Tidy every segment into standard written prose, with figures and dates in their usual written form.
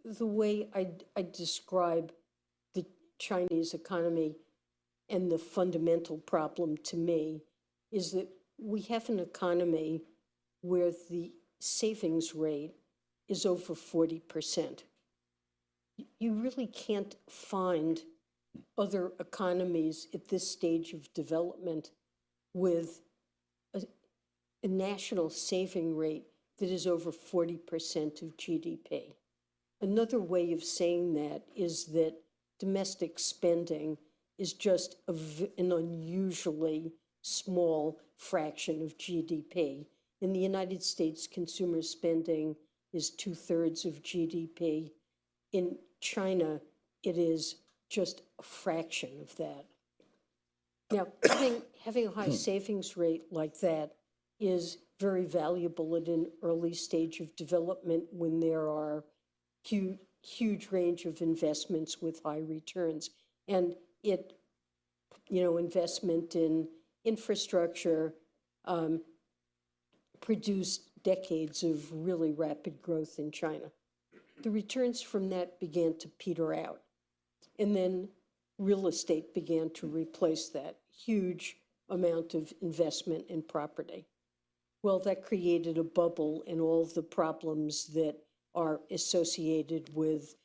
the way I describe the Chinese economy and the fundamental problem to me is that we have an economy where the savings rate is over 40%. You really can't find other economies at this stage of development with a national saving rate that is over 40% of GDP. Another way of saying that is that domestic spending is just an unusually small fraction of GDP. In the United States, consumer spending is 2/3 of GDP. In China, it is just a fraction of that. Now, having a high savings rate like that is very valuable at an early stage of development when there are huge range of investments with high returns. And investment in infrastructure produced decades of really rapid growth in China. The returns from that began to peter out. And then real estate began to replace that huge amount of investment in property. Well, that created a bubble and all of the problems that are associated with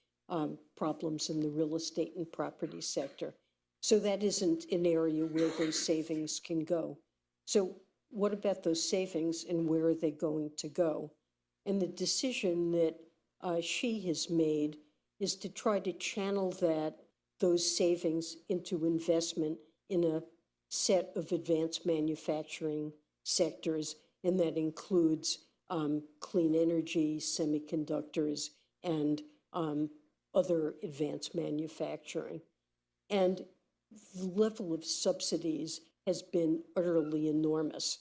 problems in the real estate and property sector. So that isn't an area where those savings can go. So what about those savings and where are they going to go? And the decision that Xi has made is to try to channel those savings into investment in a set of advanced manufacturing sectors, and that includes clean energy, semiconductors, and other advanced manufacturing. And the level of subsidies has been utterly enormous.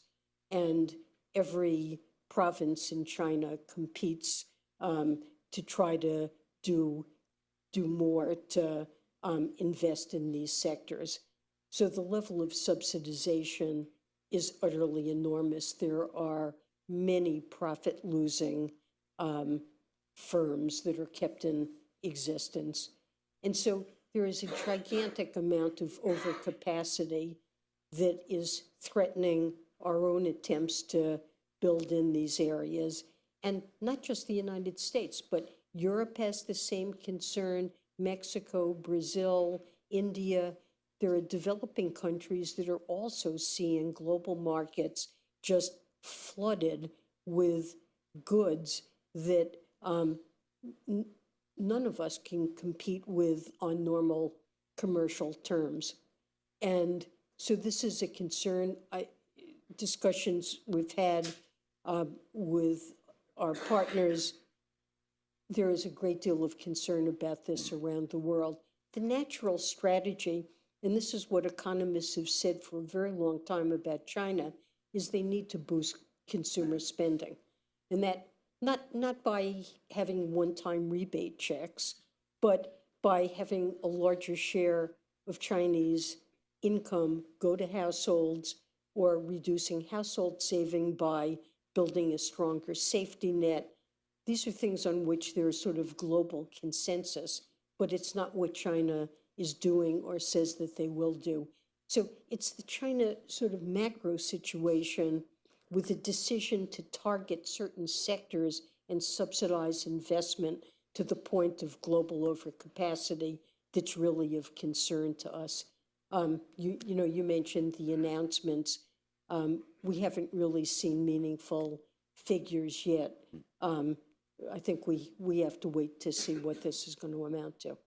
And every province in China competes to try to do more to invest in these sectors. So the level of subsidization is utterly enormous. There are many profit-losing firms that are kept in existence. And so there is a gigantic amount of overcapacity that is threatening our own attempts to build in these areas. And not just the United States, but Europe has the same concern, Mexico, Brazil, India. There are developing countries that are also seeing global markets just flooded with goods that none of us can compete with on normal commercial terms. And so this is a concern. Discussions we've had with our partners, there is a great deal of concern about this around the world. The natural strategy, and this is what economists have said for a very long time about China, is they need to boost consumer spending. And that not by having one-time rebate checks, but by having a larger share of Chinese income go to households or reducing household saving by building a stronger safety net. These are things on which there's sort of global consensus, but it's not what China is doing or says that they will do. So it's the China sort of macro situation with a decision to target certain sectors and subsidize investment to the point of global overcapacity that's really of concern to us. You mentioned the announcements. We haven't really seen meaningful figures yet. I think we have to wait to see what this is going to amount to.